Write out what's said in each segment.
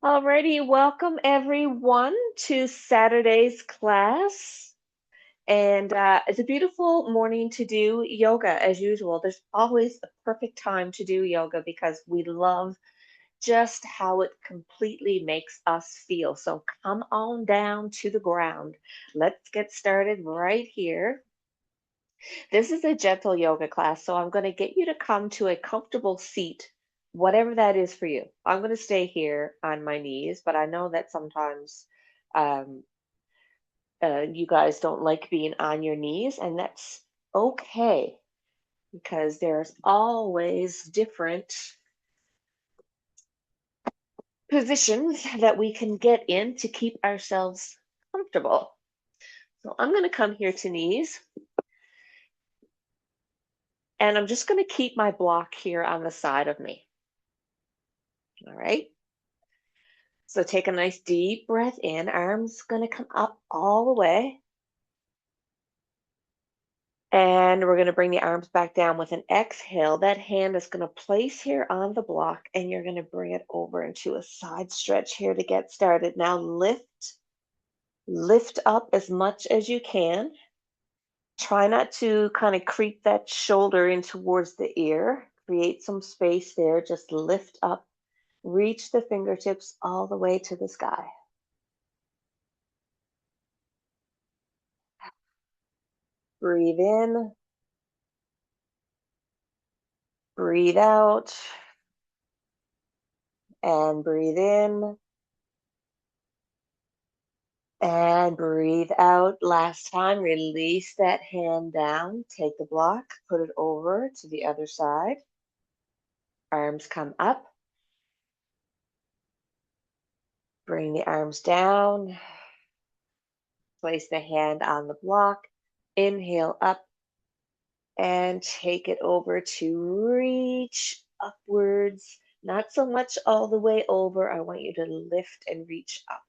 Alrighty, welcome everyone to Saturday's class. And it's a beautiful morning to do yoga as usual. There's always a perfect time to do yoga because we love just how it completely makes us feel. So come on down to the ground. Let's get started right here. This is a gentle yoga class, so I'm going to get you to come to a comfortable seat, whatever that is for you. I'm going to stay here on my knees, but I know that sometimes um, you guys don't like being on your knees, and that's okay because there's always different positions that we can get in to keep ourselves comfortable. So I'm going to come here to knees, and I'm just going to keep my block here on the side of me. All right. So take a nice deep breath in. Arms going to come up all the way. And we're going to bring the arms back down with an exhale. That hand is going to place here on the block, and you're going to bring it over into a side stretch here to get started. Now lift up as much as you can. Try not to kind of creep that shoulder in towards the ear. Create some space there. Just lift up. Reach the fingertips all the way to the sky. Breathe in. Breathe out. And breathe in and breathe out. Last time, release that hand down. Take the block, put it over to the other side. Arms come up. Bring the arms down. Place the hand on the block. Inhale up and take it over to reach upwards. Not so much all the way over. I want you to lift and reach up.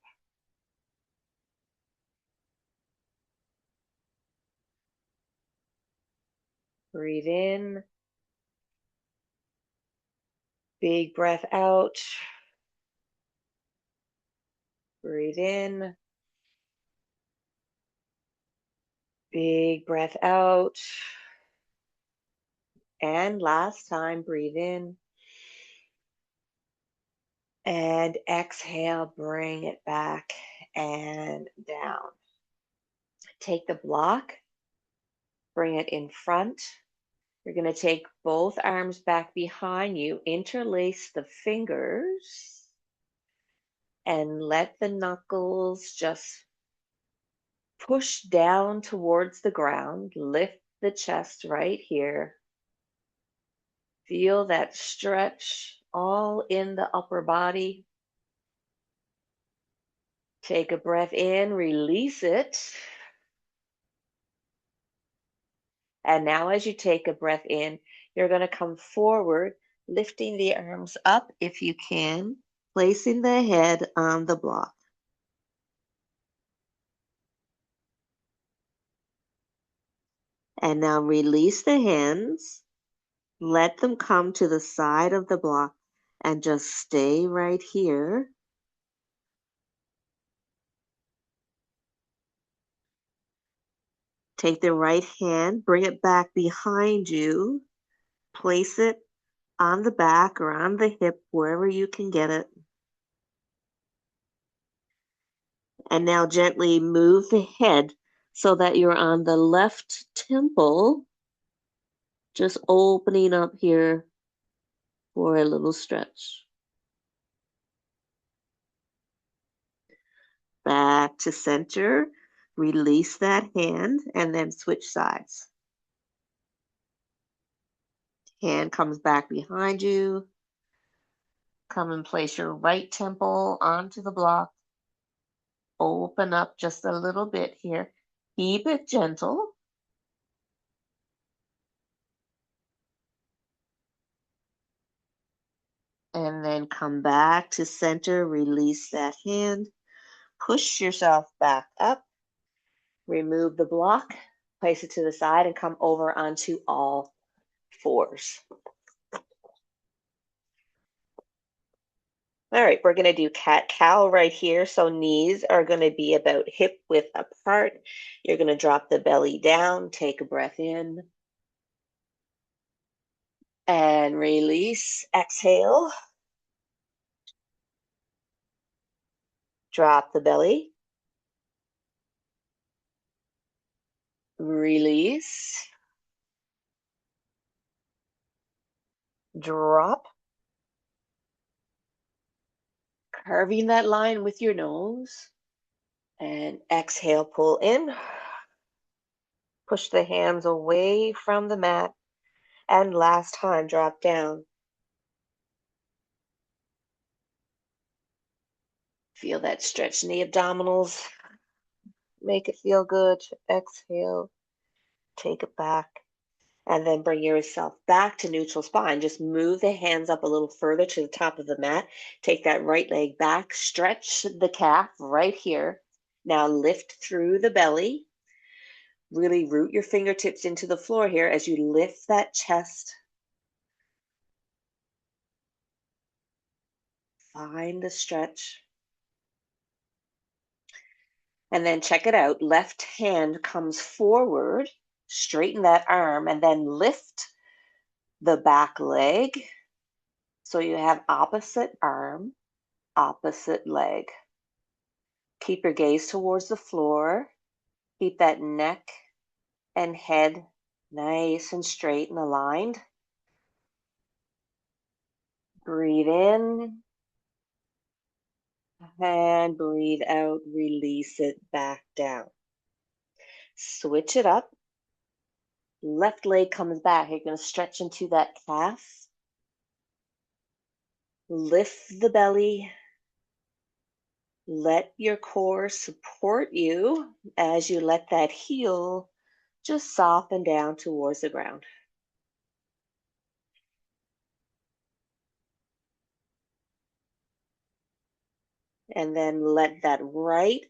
Breathe in. Big breath out. Breathe in. Big breath out. And last time, breathe in. And exhale, bring it back and down. Take the block, bring it in front. You're going to take both arms back behind you, interlace the fingers, and let the knuckles just push down towards the ground. Lift the chest right here. Feel that stretch all in the upper body. Take a breath in, release it. And now as you take a breath in, you're going to come forward, lifting the arms up if you can, placing the head on the block. And now release the hands. Let them come to the side of the block and just stay right here. Take the right hand, bring it back behind you, place it on the back or on the hip, wherever you can get it. And now gently move the head so that you're on the left temple, just opening up here for a little stretch. Back to center, release that hand, and then switch sides. Hand comes back behind you. Come and place your right temple onto the block. Open up just a little bit here. Keep it gentle. And then come back to center, release that hand. Push yourself back up. Remove the block, place it to the side, and come over onto all fours. All right, we're going to do cat-cow right here. So knees are going to be about hip width apart. You're going to drop the belly down, take a breath in, and release. Exhale, drop the belly, release, drop, carving that line with your nose, and exhale, pull in, push the hands away from the mat, and last time, drop down. Feel that stretch in the abdominals. Make it feel good. Exhale, take it back, and then bring yourself back to neutral spine. Just move the hands up a little further to the top of the mat. Take that right leg back, stretch the calf right here. Now lift through the belly. Really root your fingertips into the floor here as you lift that chest. Find the stretch. And then check it out. Left hand comes forward, straighten that arm, and then lift the back leg. So you have opposite arm, opposite leg. Keep your gaze towards the floor. Keep that neck and head nice and straight and aligned. Breathe in and breathe out. Release it back down. Switch it up. Left leg comes back. You're going to stretch into that calf. Lift the belly. Let your core support you as you let that heel just soften down towards the ground. And then let that right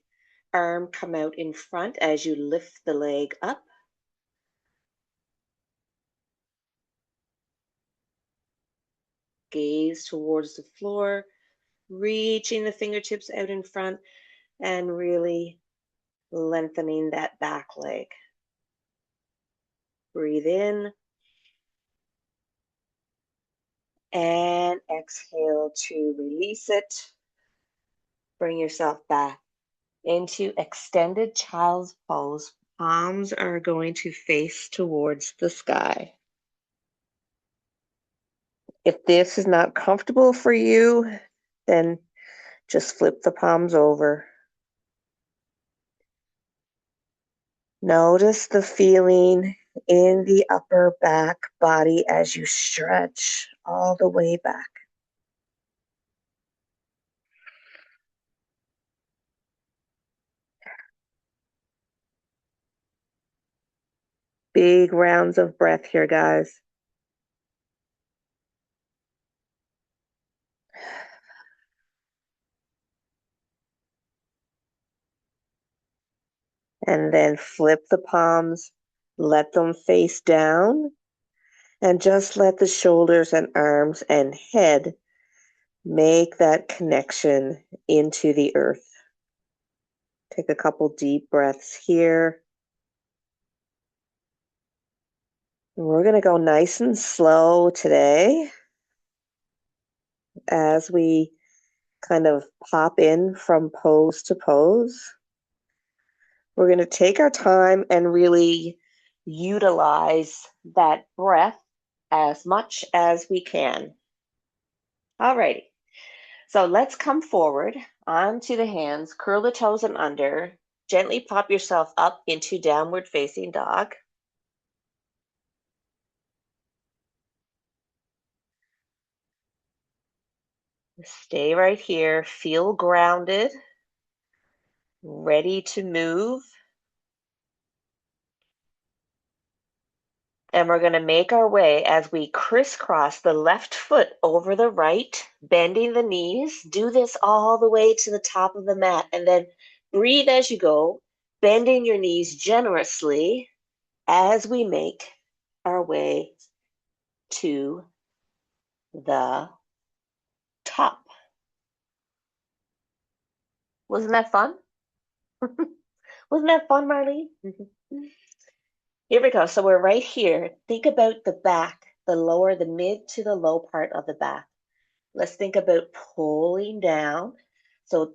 arm come out in front as you lift the leg up. Gaze towards the floor, reaching the fingertips out in front and really lengthening that back leg. Breathe in and exhale to release it. Bring yourself back into extended child's pose. Palms are going to face towards the sky. If this is not comfortable for you, then just flip the palms over. Notice the feeling in the upper back body as you stretch all the way back. Big rounds of breath here, guys. And then flip the palms, let them face down, and just let the shoulders and arms and head make that connection into the earth. Take a couple deep breaths here. We're going to go nice and slow today as we kind of pop in from pose to pose. We're going to take our time and really utilize that breath as much as we can. Alrighty, so let's come forward onto the hands, curl the toes and under, gently pop yourself up into downward facing dog. Stay right here, feel grounded, ready to move. And we're going to make our way as we crisscross the left foot over the right, bending the knees. Do this all the way to the top of the mat and then breathe as you go, bending your knees generously as we make our way to the top. Wasn't that fun? Wasn't that fun, Marlene? Here we go. So we're right here. Think about the back, the lower, the mid to the low part of the back. Let's think about pulling down. So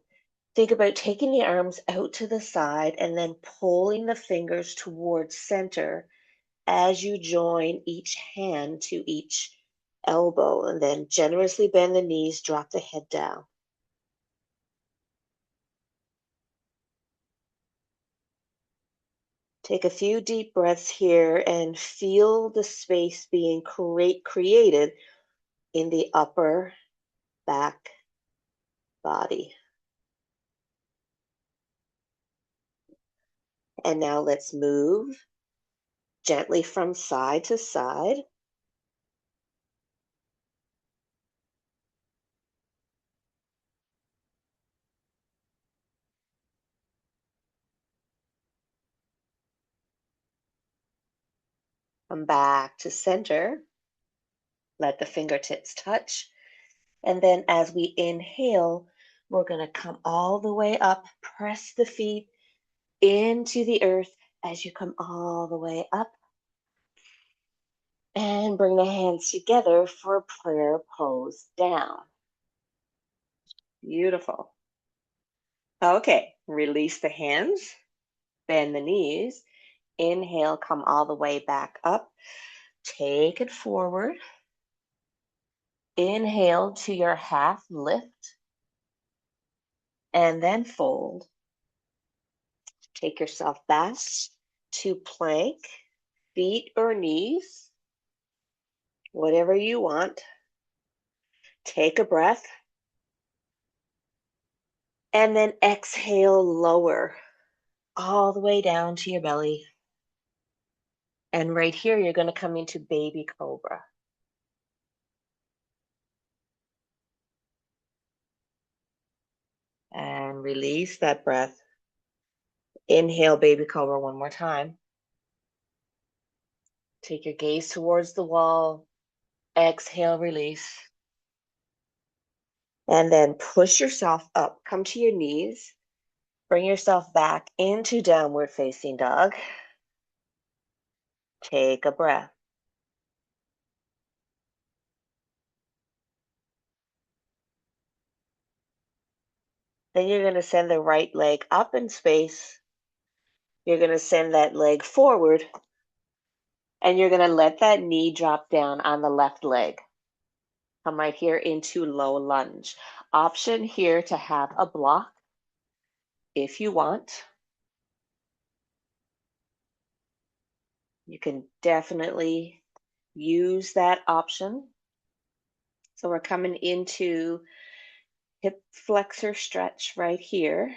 think about taking the arms out to the side and then pulling the fingers towards center as you join each hand to each elbow. And then generously bend the knees, drop the head down. Take a few deep breaths here and feel the space being created in the upper back body. And now let's move gently from side to side. Come back to center. Let the fingertips touch. And then as we inhale, we're going to come all the way up, press the feet into the earth as you come all the way up. And bring the hands together for prayer pose down. Beautiful. Okay, release the hands, bend the knees. Inhale, come all the way back up. Take it forward. Inhale to your half lift. And then fold. Take yourself back to plank, feet or knees, whatever you want. Take a breath. And then exhale, lower all the way down to your belly. And right here, you're going to come into baby cobra. And release that breath. Inhale, baby cobra one more time. Take your gaze towards the wall. Exhale, release. And then push yourself up. Come to your knees. Bring yourself back into downward facing dog. Take a breath. Then you're going to send the right leg up in space. You're going to send that leg forward. And you're going to let that knee drop down on the left leg. Come right here into low lunge. Option here to have a block if you want. You can definitely use that option. So we're coming into hip flexor stretch right here.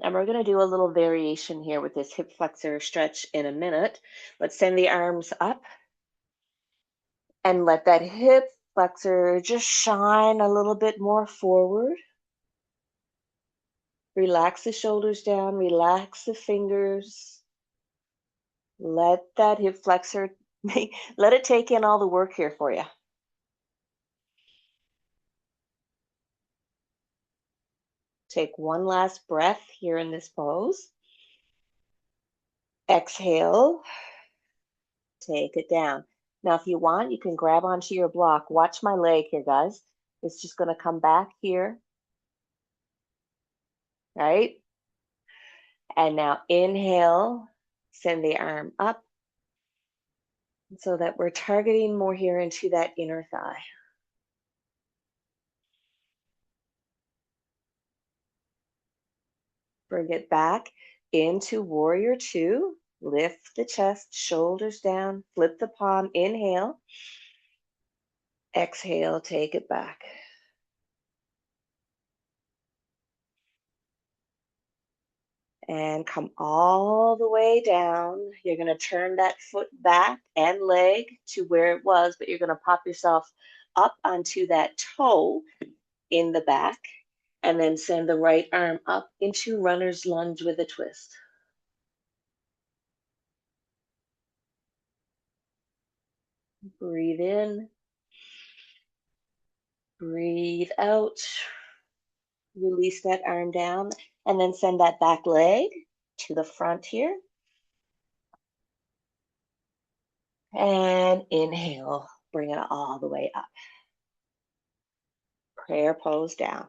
And we're going to do a little variation here with this hip flexor stretch in a minute. Let's send the arms up and let that hip flexor just shine a little bit more forward. Relax the shoulders down, relax the fingers. Let that hip flexor, let it take in all the work here for you. Take one last breath here in this pose. Exhale, take it down. Now, if you want, you can grab onto your block. Watch my leg here, guys. It's just going to come back here, right? And now inhale, send the arm up so that we're targeting more here into that inner thigh. Bring it back into warrior two. Lift the chest, shoulders down, flip the palm, inhale. Exhale, take it back. And come all the way down. You're going to turn that foot back and leg to where it was, but you're going to pop yourself up onto that toe in the back, and then send the right arm up into runner's lunge with a twist. Breathe in. Breathe out. Release that arm down and then send that back leg to the front here. And inhale, bring it all the way up. Prayer pose down.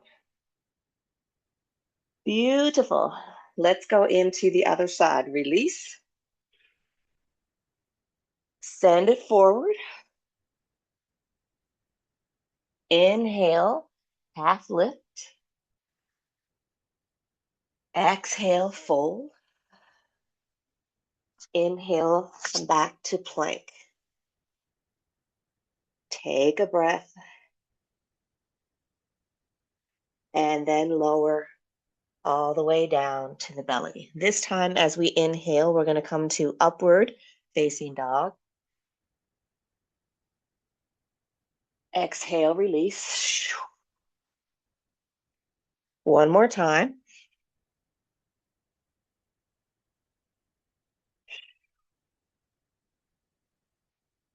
Beautiful. Let's go into the other side. Release. Send it forward. Inhale, half lift. Exhale, fold. Inhale, come back to plank. Take a breath. And then lower all the way down to the belly. This time, as we inhale, we're going to come to upward facing dog. Exhale, release. One more time.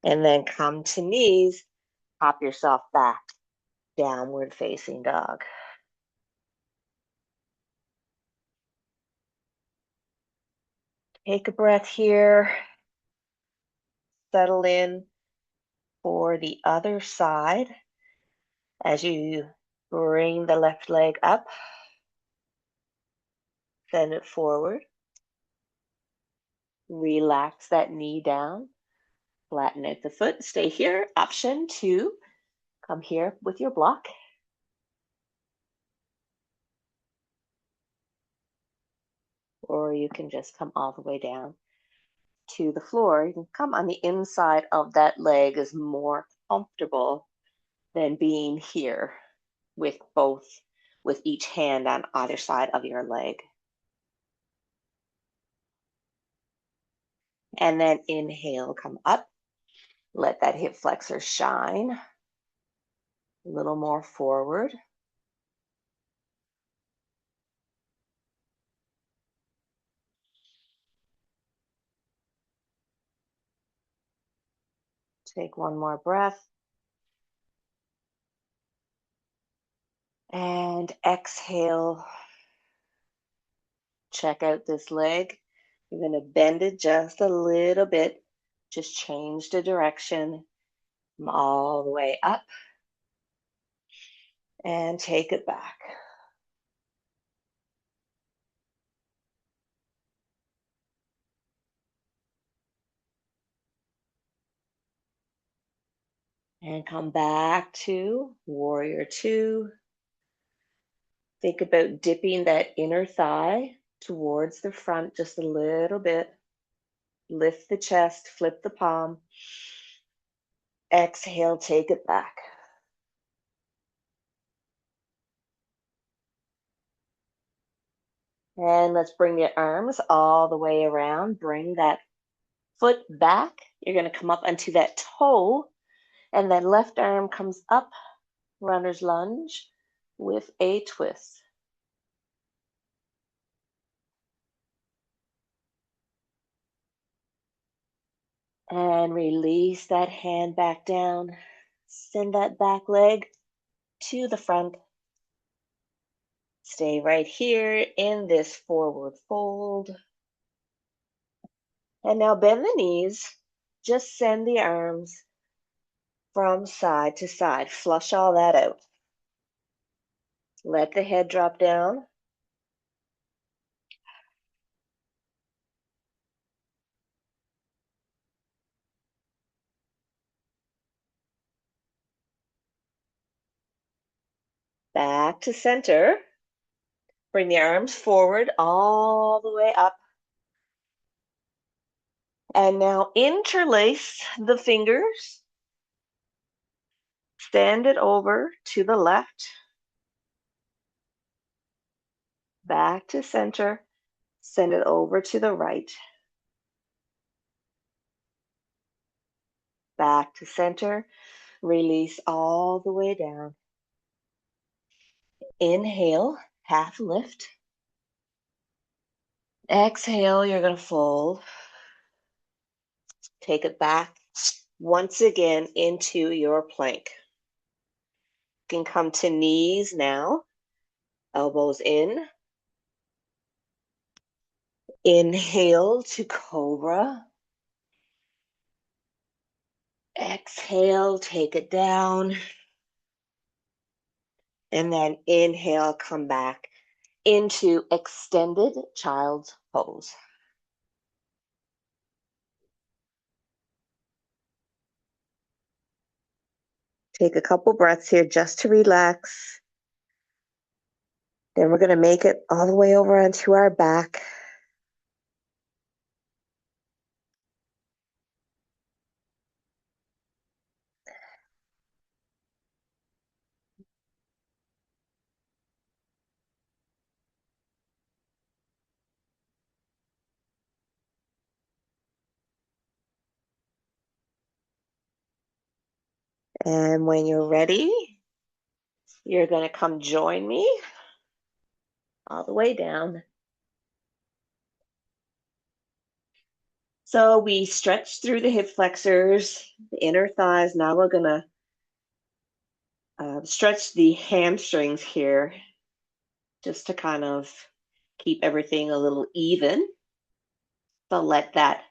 And then come to knees, pop yourself back, downward facing dog. Take a breath here. Settle in for the other side as you bring the left leg up. Send it forward. Relax that knee down. Flatten out the foot. Stay here. Option 2. Come here with your block. Or you can just come all the way down to the floor. You can come on the inside of that leg is more comfortable than being here with each hand on either side of your leg. And then inhale, come up. Let that hip flexor shine. A little more forward. Take one more breath. And exhale. Check out this leg. You're going to bend it just a little bit. Just change the direction. Come all the way up. And take it back. And come back to warrior 2. Think about dipping that inner thigh towards the front just a little bit. Lift the chest, flip the palm. Exhale, take it back. And let's bring the arms all the way around. Bring that foot back. You're going to come up onto that toe. And then left arm comes up, runner's lunge with a twist. And release that hand back down. Send that back leg to the front. Stay right here in this forward fold. And now bend the knees. Just send the arms from side to side. Flush all that out. Let the head drop down. Back to center. Bring the arms forward all the way up. And now interlace the fingers. Stand it over to the left. Back to center. Send it over to the right. Back to center. Release all the way down. Inhale, half lift. Exhale, you're going to fold. Take it back once again into your plank. You can come to knees now. Elbows in. Inhale to cobra. Exhale, take it down. And then inhale, come back into extended child's pose. Take a couple breaths here just to relax. Then we're going to make it all the way over onto our back. And when you're ready, you're going to come join me all the way down. So we stretch through the hip flexors, the inner thighs. Now we're going to stretch the hamstrings here just to kind of keep everything a little even. So let that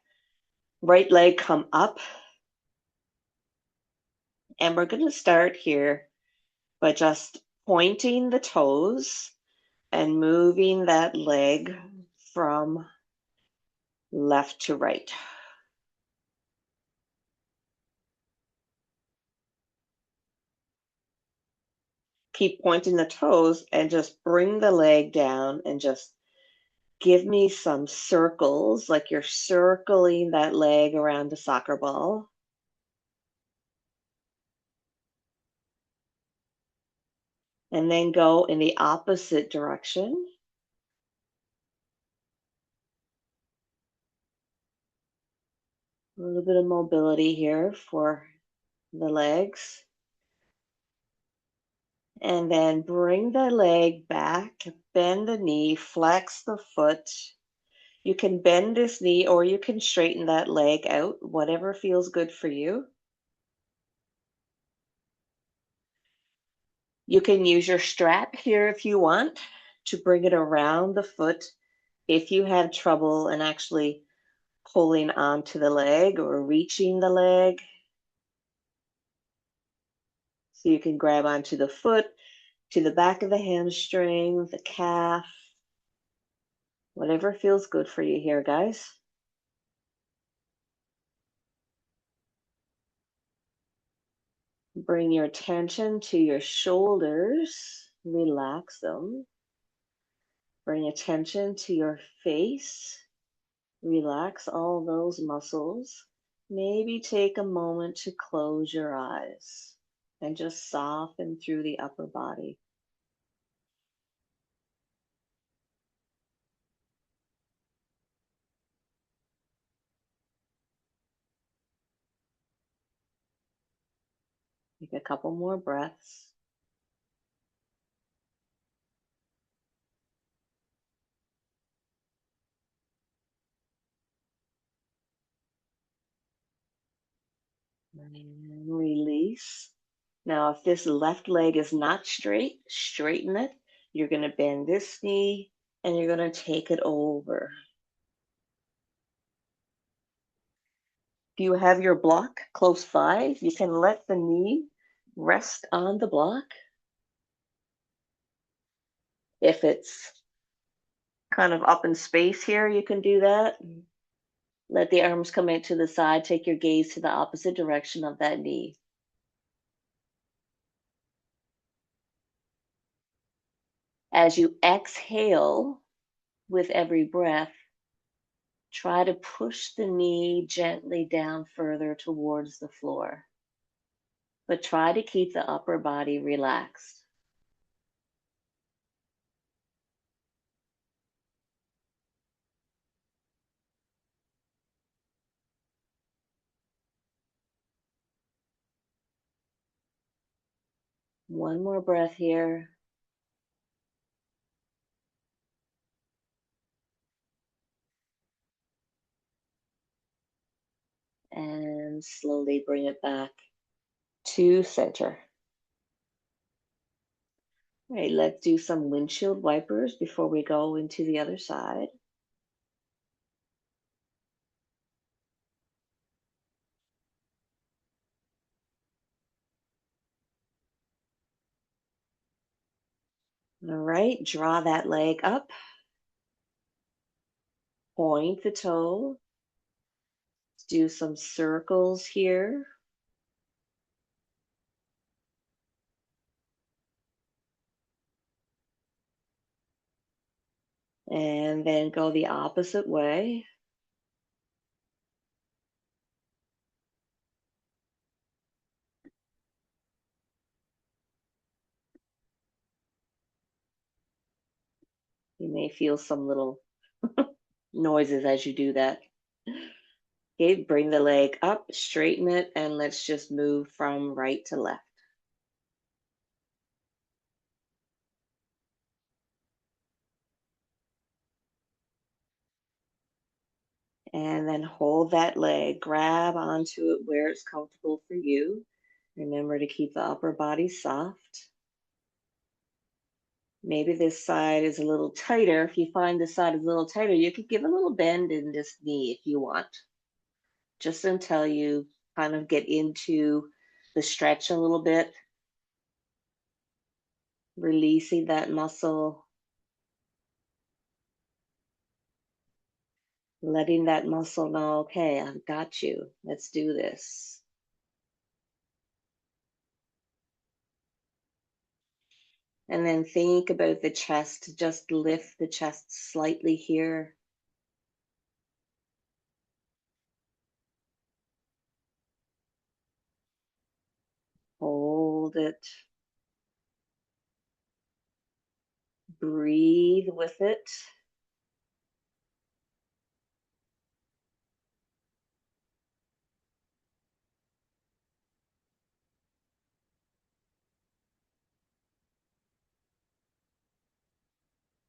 right leg come up. And we're going to start here by just pointing the toes and moving that leg from left to right. Keep pointing the toes and just bring the leg down and just give me some circles, like you're circling that leg around a soccer ball. And then go in the opposite direction. A little bit of mobility here for the legs. And then bring the leg back, bend the knee, flex the foot. You can bend this knee or you can straighten that leg out, whatever feels good for you. You can use your strap here if you want to bring it around the foot if you have trouble in actually pulling onto the leg or reaching the leg. So you can grab onto the foot, to the back of the hamstring, the calf, whatever feels good for you here, guys. Bring your attention to your shoulders, relax them. Bring attention to your face, relax all those muscles. Maybe take a moment to close your eyes and just soften through the upper body. Take a couple more breaths. And release. Now, if this left leg is not straight, straighten it. You're going to bend this knee and you're going to take it over. If you have your block close by, you can let the knee rest on the block. If it's kind of up in space here, you can do that. Let the arms come into the side. Take your gaze to the opposite direction of that knee. As you exhale with every breath, try to push the knee gently down further towards the floor, but try to keep the upper body relaxed. One more breath here. And slowly bring it back to center. All right, let's do some windshield wipers before we go into the other side. All right, draw that leg up, point the toe, do some circles here. And then go the opposite way. You may feel some little noises as you do that. Okay, bring the leg up, straighten it, and let's just move from right to left. And then hold that leg, grab onto it where it's comfortable for you. Remember to keep the upper body soft. Maybe this side is a little tighter. If you find this side is a little tighter, you could give a little bend in this knee if you want, just until you kind of get into the stretch a little bit, releasing that muscle, letting that muscle know, okay, I've got you. Let's do this. And then think about the chest. Just lift the chest slightly here. Hold it. Breathe with it.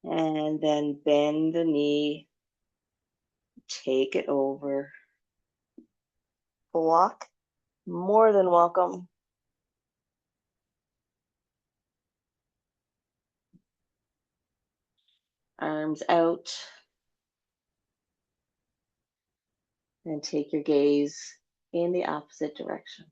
And then bend the knee. Take it over. Block. More than welcome. Arms out. And take your gaze in the opposite direction.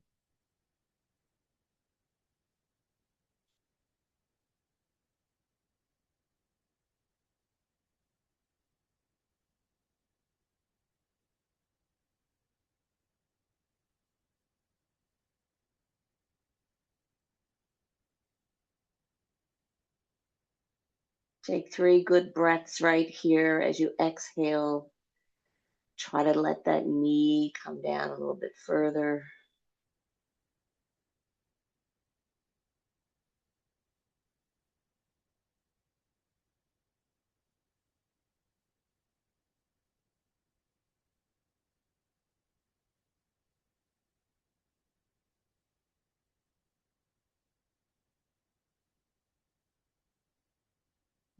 Take 3 good breaths right here as you exhale. Try to let that knee come down a little bit further.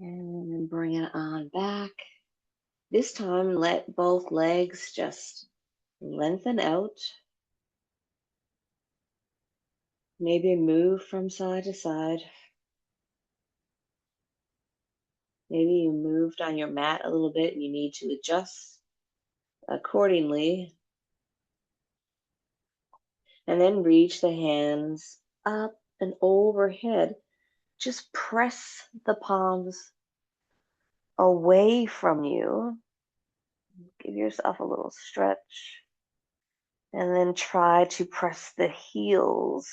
And then bring it on back. This time, let both legs just lengthen out. Maybe move from side to side. Maybe you moved on your mat a little bit and you need to adjust accordingly. And then reach the hands up and overhead. Just press the palms away from you. Give yourself a little stretch. And then try to press the heels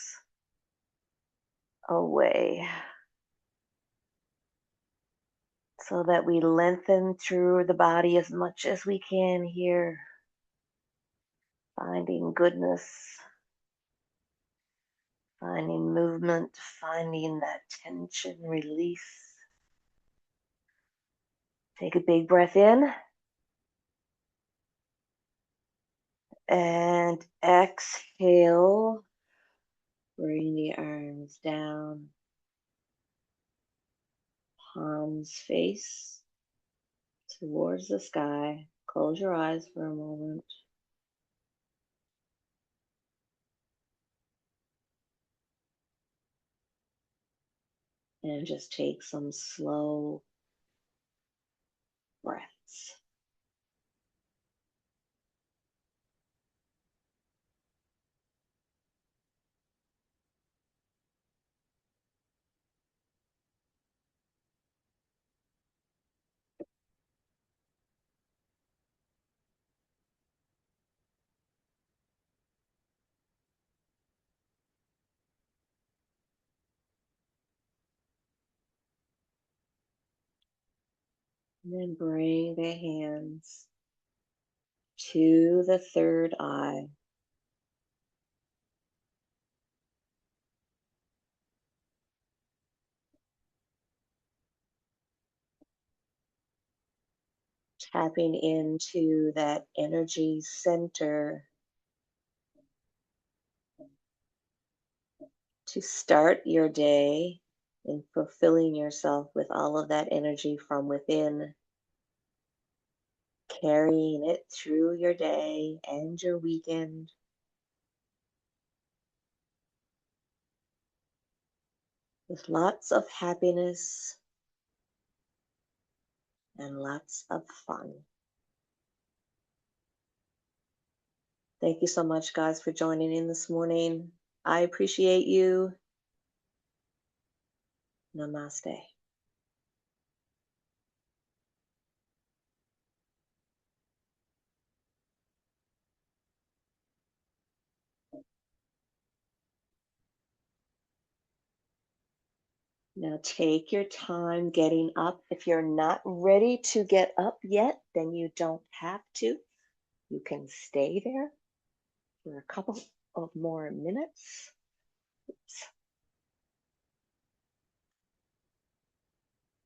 away so that we lengthen through the body as much as we can here. Finding goodness, finding movement, finding that tension release. Take a big breath in and exhale. Bring the arms down, palms face towards the sky. Close your eyes for a moment. And just take some slow breaths. And then bring the hands to the third eye. Tapping into that energy center to start your day and fulfilling yourself with all of that energy from within, carrying it through your day and your weekend with lots of happiness and lots of fun. Thank you so much, guys, for joining in this morning. I appreciate you. Namaste. Now take your time getting up. If you're not ready to get up yet, then you don't have to. You can stay there for a couple of more minutes.